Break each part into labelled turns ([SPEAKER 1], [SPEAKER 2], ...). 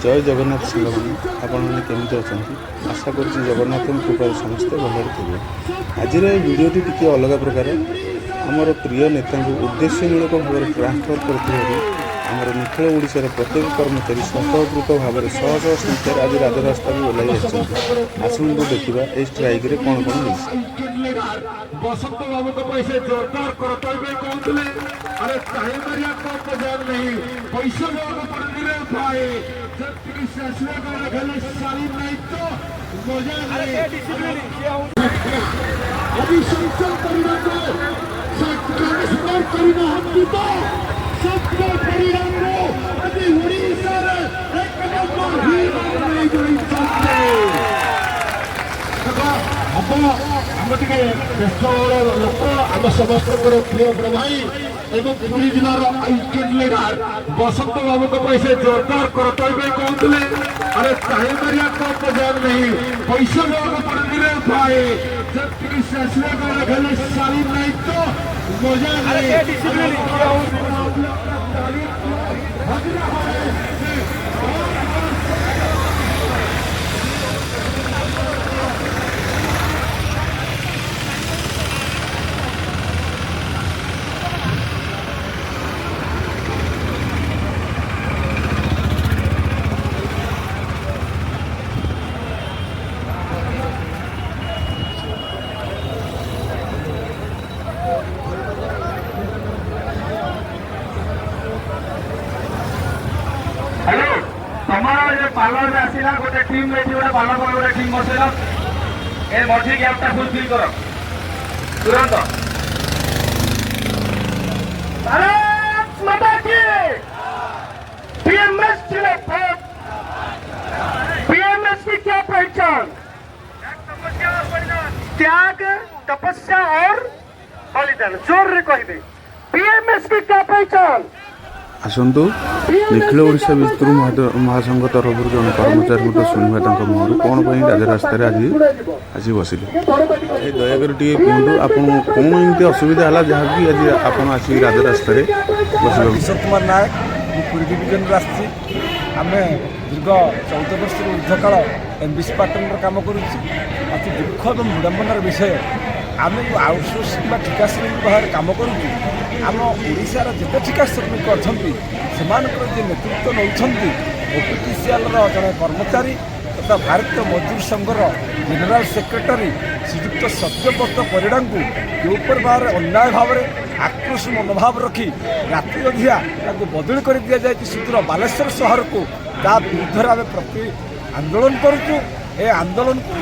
[SPEAKER 1] जय जगन्नाथ साଙ୍ଗମାନେ ଆପଣମାନେ କେମିତି ଅଛନ୍ତି? ଆଶା କରୁଛି ଜଗନ୍ନାଥଙ୍କ କୃପାରେ ସମସ୍ତେ ଭଲରେ ଥିବେ। ଆଜିର ଏହି ଭିଡ଼ିଓଟି ଟିକିଏ ଅଲଗା ପ୍ରକାର। ଆମର ପ୍ରିୟ ନେତାଙ୍କୁ ଉଦ୍ଦେଶ୍ୟମୂଳକ ଭାବରେ ଟ୍ରାନ୍ସଫର କରିଥିବାରୁ ଆମର ନିଖିଳ ଓଡ଼ିଶାର ପ୍ରତ୍ୟେକ କର୍ମଚାରୀ ସ୍ୱତଃପୃତ ଭାବରେ ଶହ ଶହ ସଂଖ୍ୟାରେ ଆଜି ରାଜରାସ୍ତାକୁ ଓହ୍ଲାଇ ଆସିଛନ୍ତି। ଆସନ୍ତୁ ଦେଖିବା ଏହି ଷ୍ଟ୍ରାଇକ୍ରେ କ'ଣ କ'ଣ ହେଇଛି।
[SPEAKER 2] बसंत बाबू को पैसे जोरदार करतलबे कहते अरे चाहे मारिया को बजार नहीं पैसा लोग पड़े भाई जब पुलिस असले का रखले सारी नहीं तो मजा नहीं अभी संचल करीना को संस्कार करीना हम तो सबके परिणाम को अभी उड़ीसा रे एक नंबर हीरो नहीं जोड़ी सकते लोक आम समस्त प्रिय प्रभाई एवं पुरी जिलार आइकन लीडर बसंत बाबू को पैसे जोरदार करतलबे कहते अरे चाहे मारिया को बजार नहीं पैसा लोग पड़े भाई जब पुलिस असले का रखले सारी नहीं तो मजा नहीं पार्लर में आसला गोटे टीम गोटे पार्लर गोटे टीम बसैल ए मझी गैपटा फुलफिल कर तुरंत भारत माता की पीएमएस पीएमएस की क्या पहचान त्याग तपस्या और बलिदान जोर रे कहबे पीएमएस की क्या पहचान
[SPEAKER 1] आसतु निखिल ओडिशा विस्तृत महासंघ तरफ जन कर्मचारी शुणा मुहर कौन राजरास्त आज आसी बसिले दयाकोरी टे कहतु आपन कौन एमती असुविधा है जहाँकि आज आप आसिक राजरास्त
[SPEAKER 3] किशोर कुमार नायक पुरी डिविजन आम दीर्घ 14 वर्ष ऊर्ध काल एमबीसी पाटन काम करुँ अति दुख और विडंबनार विषय आम आउटसोर्सिंग ठिका श्रमिक भाव कम करूँ आम ओडिशार जिते ठिका श्रमिक अच्छा से नेतृत्व नौ ओपीटीसीएल जड़े कर्मचारी तथा भारतीय मजदूर संघर जेनेल सेक्रेटरी श्रीजुक्त सत्यव्रत परिड़ा को ऊपर भाव अन्याय भाव में आक्रोश मनोभाव रखी राति अधिया बदल कर दि जाए सुदूर बालेश्वर सहर को ता विरुद्ध आम प्रति आंदोलन करुचु ए आंदोलन को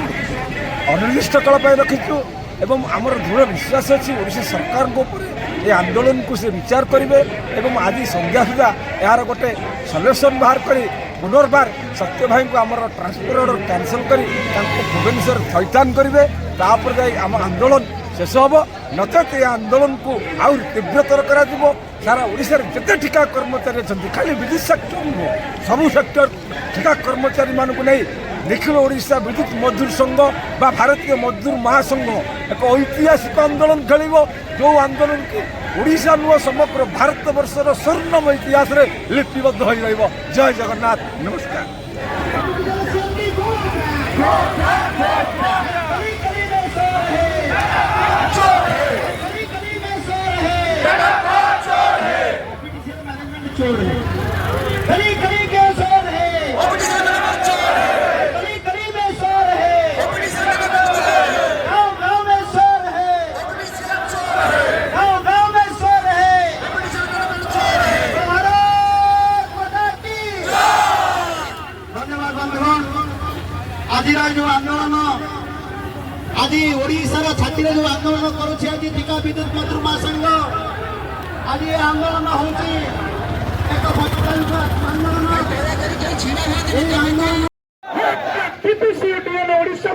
[SPEAKER 3] अनिर्दिष्ट काल रखीचु एवं आमर दृढ़ विश्वास अच्छी ओडिशा सरकार ये आंदोलन को से विचार करेंगे एवं आज संध्या सुधा यार गोटे सल्यूशन बाहर कर पुनर्बार सत्य भाई को आमर ट्रांसफर ऑर्डर कैंसल कर भुवनेश्वर थैथान करेंगे तापर जाए आम आंदोलन शेष हम नचेत ये आंदोलन को आउ तीव्रतर करा सारा ओडिशार जिते ठिका कर्मचारी अच्छा खाली विद्युत सेक्टर नुह सबू सेक्टर ठिका कर्मचारी मानक नहीं निखिल ओडिशा विद्युत मजदूर संघ बा भारतीय मजदूर महासंघ एक ऐतिहासिक आंदोलन खेल जो आंदोलन की ओडिशा नुह समग्र भारत वर्षर स्वर्णम इतिहास रे लिपिबद्ध हो जय जगन्नाथ नमस्कार।
[SPEAKER 4] आज जो आंदोलन आज ओडिशा छाती जो आंदोलन करुच्छे आज ठिका विद्युत मजदूर महासंघ आज ये आंदोलन होती एक आंदोलन ओडिशा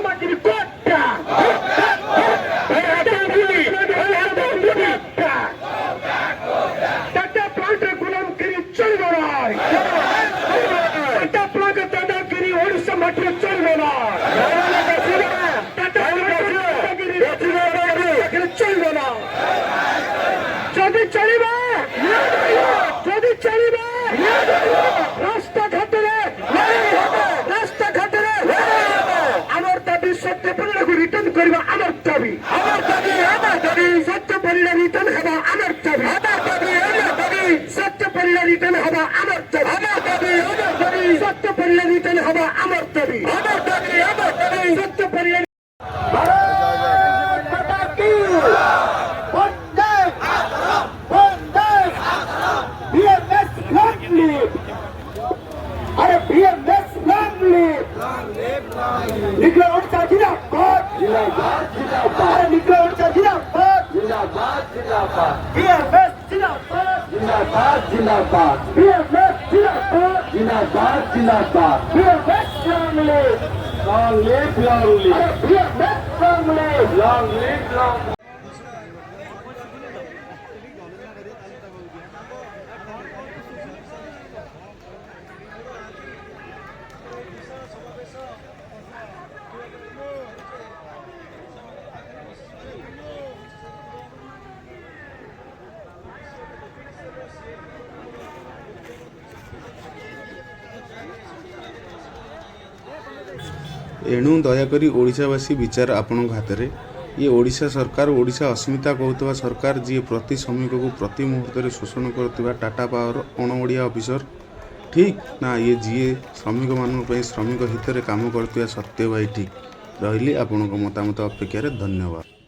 [SPEAKER 4] टाटा प्लांट गुलाम करी चल टाटा प्लांट दादागिरी ओडिशा माटी चल चलिए रास्ता
[SPEAKER 2] রিটার্ন হওয়া আমার দাবি সত্য পড়লে রিটার্ন হওয়া আমার দাবি সত্য পড়লে अरे BMS long live निकलो उनका जिंदाबाद अरे निकलो उनका जिंदाबाद BMS जिंदाबाद BMS जिंदाबाद BMS long live अरे BMS long live
[SPEAKER 1] एणु दयाकरी ओडिशावासी विचार आपण हाथ ये ओडिशा सरकार ओडिशा अस्मिता कहूवा सरकार जी प्रति श्रमिक को प्रति मुहूर्त शोषण करुवा टाटा पावर अण ओडिया ऑफिसर ठीक ना ये जी श्रमिक मान श्रमिक हित में काम करते सत्य भाई ठीक रही आपण मतामत अपेक्षा धन्यवाद।